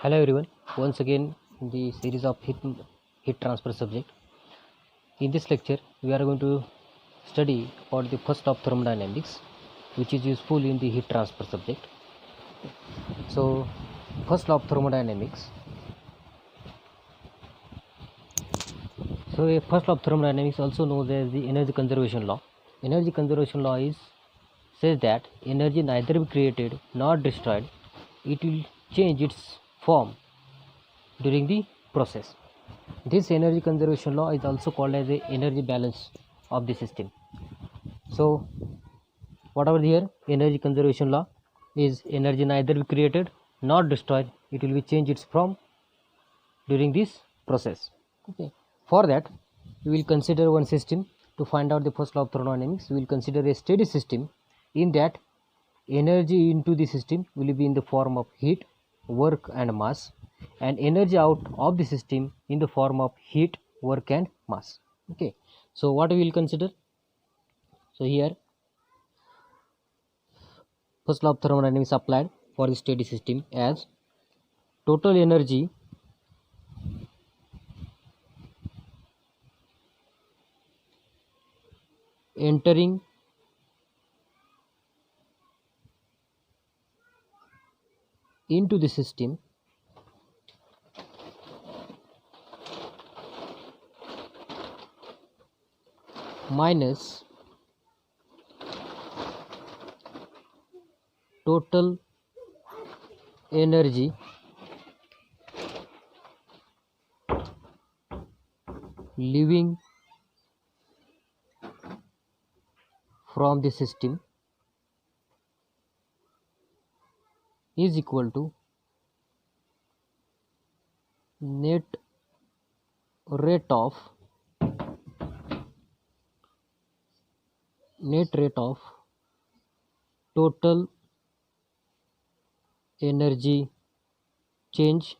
Hello everyone, once again in the series of heat transfer subject. In this lecture, we are going to study about the first law of thermodynamics, which is useful in the heat transfer subject. So, first law of thermodynamics. So, a first law of thermodynamics, also known as the energy conservation law. Energy conservation law says that energy neither be created nor destroyed; it will change its form during the process. This energy conservation law is also called as a energy balance of the system. So, whatever here energy conservation law is energy neither be created nor destroyed; it will be change its form during this process. Okay. For that, we will consider one system to find out the first law of thermodynamics. We will consider a steady system in that energy into the system will be in the form of heat, work and mass, and energy out of the system in the form of heat, work and mass. Okay, so what we will consider? So here first law of thermodynamics applied for the steady system as total energy entering into the system minus total energy leaving from the system is equal to net rate of total energy change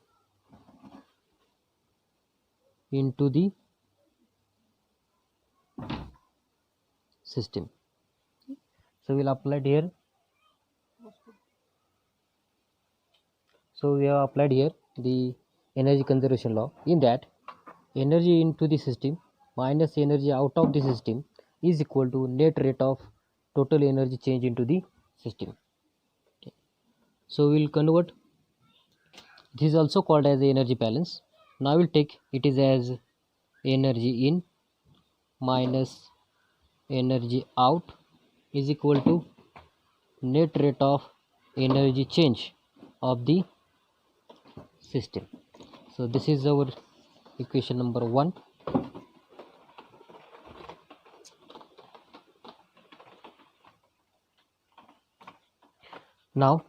into the system. So we'll apply it here. So we have applied here the energy conservation law in that energy into the system minus energy out of the system is equal to net rate of total energy change into the system. Okay. So we'll convert this is also called as the energy balance. Now we'll take it is as energy in minus energy out is equal to net rate of energy change of the system. So this is our equation number 1. Now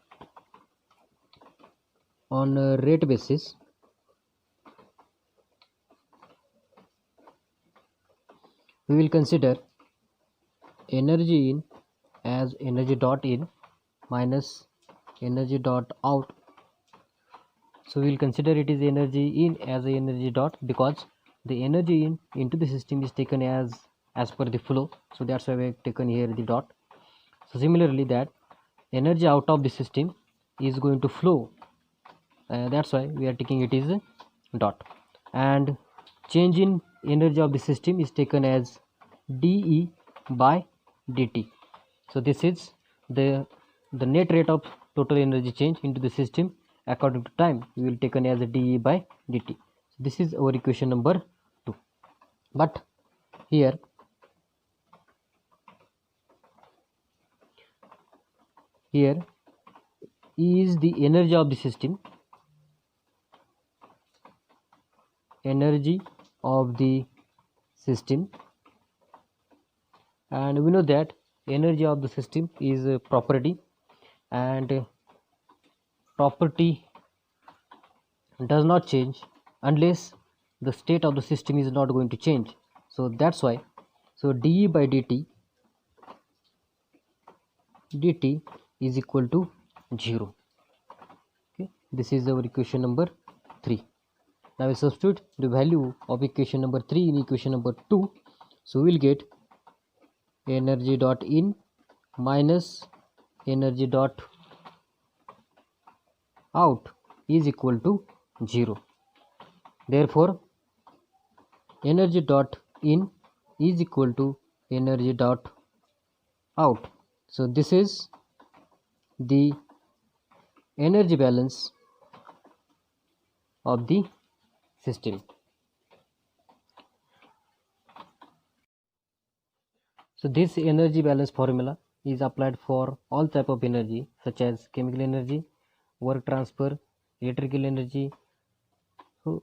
on a rate basis, we will consider energy in as energy dot in minus energy dot out. So we will consider it is energy in as a energy dot because the energy in into the system is taken as per the flow. So that's why we have taken here the dot. So similarly that energy out of the system is going to flow. That's why we are taking it is a dot. And change in energy of the system is taken as dE by dt. So this is the net rate of total energy change into the system according to time. We will taken as a dE by dt. This is our equation number 2. But here E is the energy of the system, and we know that energy of the system is a property, and property does not change unless the state of the system is not going to change. So that's why dE by dt is equal to 0. Okay, this is our equation number 3. Now we substitute the value of equation number 3 in equation number 2. So we will get energy dot in minus energy dot out is equal to 0. Therefore, energy dot in is equal to energy dot out. So this is the energy balance of the system. So this energy balance formula is applied for all type of energy such as chemical energy, work transfer, electrical energy. So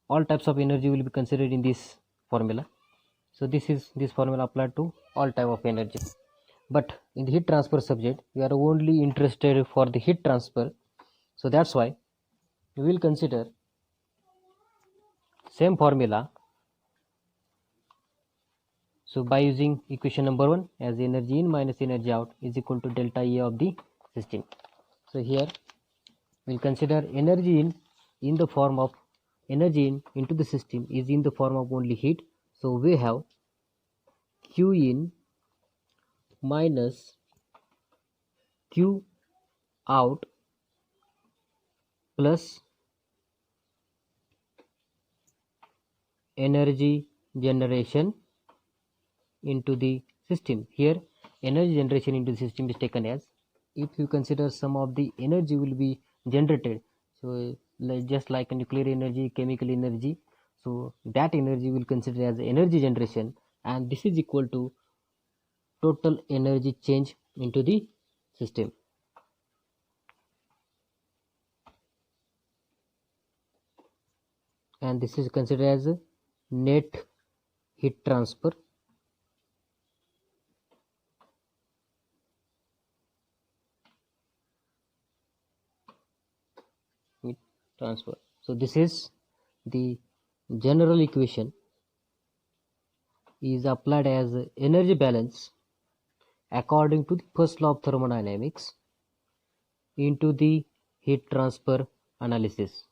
all types of energy will be considered in this formula. So this formula applied to all type of energy. But in the heat transfer subject, we are only interested for the heat transfer. So that's why we will consider same formula. So by using equation number 1 as energy in minus energy out is equal to delta E of the system. So here we'll consider energy in the form of energy in into the system is in the form of only heat. So we have Q in minus Q out plus energy generation into the system. Here energy generation into the system is taken as, if you consider some of the energy will be generated, so just like a nuclear energy, chemical energy, so that energy will consider as energy generation, and this is equal to total energy change into the system. And this is considered as net heat transfer. Heat transfer. So this is the general equation is applied as energy balance according to the first law of thermodynamics into the heat transfer analysis.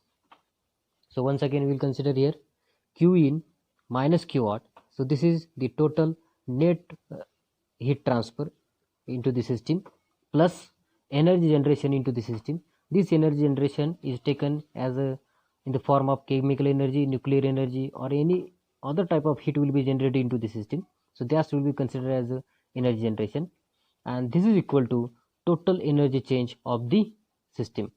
So once again we will consider here Q in minus Q out. So this is the total net heat transfer into the system plus energy generation into the system. This energy generation is taken as a in the form of chemical energy, nuclear energy, or any other type of heat will be generated into the system. So that will be considered as a energy generation, and this is equal to total energy change of the system.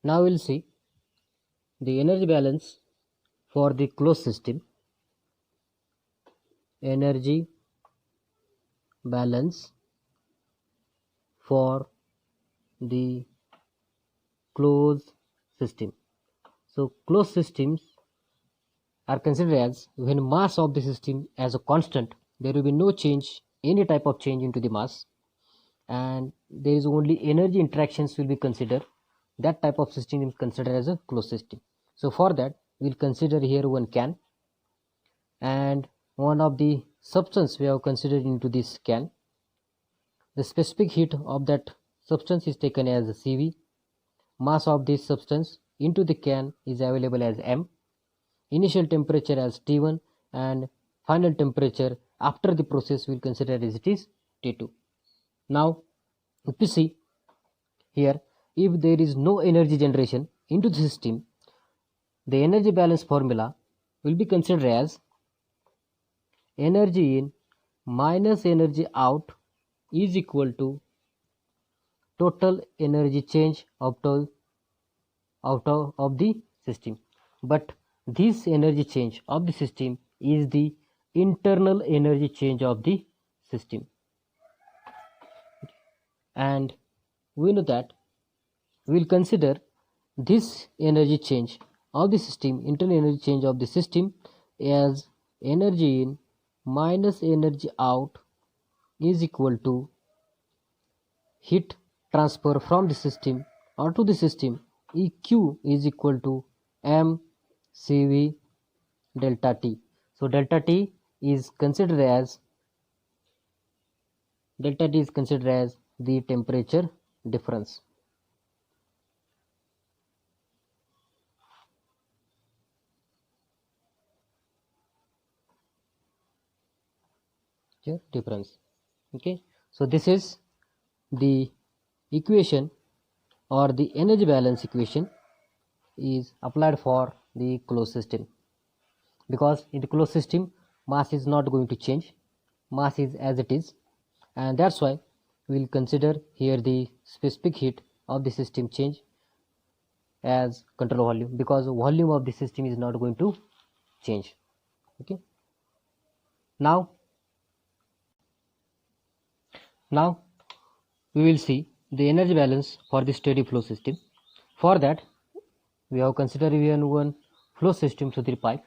Now we'll see the energy balance for the closed system. Energy balance for the closed system. So closed systems are considered as when mass of the system as a constant, there will be no change, any type of change into the mass, and there is only energy interactions will be considered. That type of system is considered as a closed system. So for that we'll consider here one can, and one of the substance we have considered into this can. The specific heat of that substance is taken as Cv. Mass of this substance into the can is available as m. Initial temperature as T1, and final temperature after the process will consider as it is T2. Now if you see here, if there is no energy generation into the system, the energy balance formula will be considered as energy in minus energy out is equal to total energy change of the system. But this energy change of the system is the internal energy change of the system, and we know that we will consider this energy change of the system, internal energy change of the system, as energy in minus energy out is equal to heat transfer from the system or to the system. EQ is equal to mCv delta T. So delta T is considered as the temperature difference. Difference. Okay, so this is the equation or the energy balance equation is applied for the closed system, because in the closed system mass is not going to change, mass is as it is, and that's why we will consider here the specific heat of the system change as control volume, because volume of the system is not going to change. Okay, now we will see the energy balance for the steady flow system. For that, we have considered one flow system through the pipe.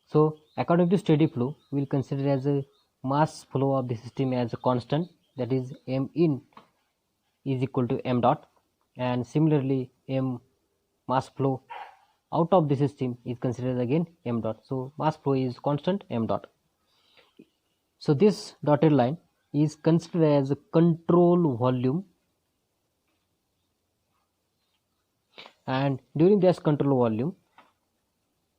So according to steady flow, we will consider as a mass flow of the system as a constant, that is m in is equal to m dot, and similarly m mass flow out of the system is considered again m dot. So mass flow is constant m dot. So this dotted line is considered as a control volume, and during this control volume,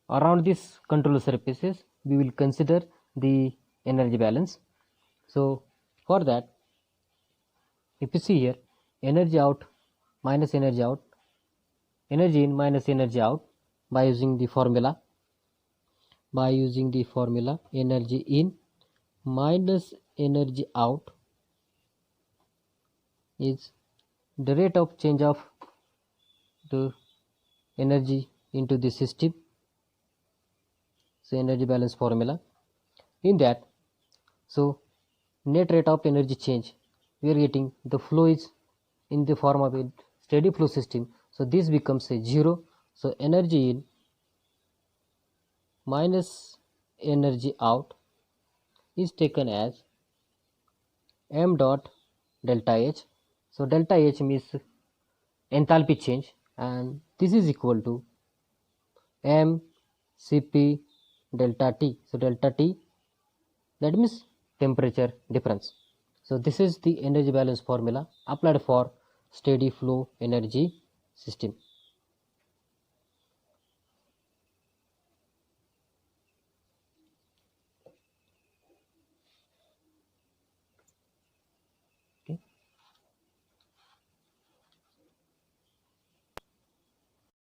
around this control surfaces we will consider the energy balance. So for that, if you see here, energy out minus energy out, energy in minus energy out, by using the formula energy in minus energy out is the rate of change of the energy into the system. So energy balance formula, in that, so net rate of energy change, we are getting the flow is in the form of a steady flow system, so this becomes a 0. So energy in minus energy out is taken as m dot delta H. So delta H means enthalpy change, and this is equal to m Cp delta T. So delta T, that means temperature difference. So this is the energy balance formula applied for steady flow energy system.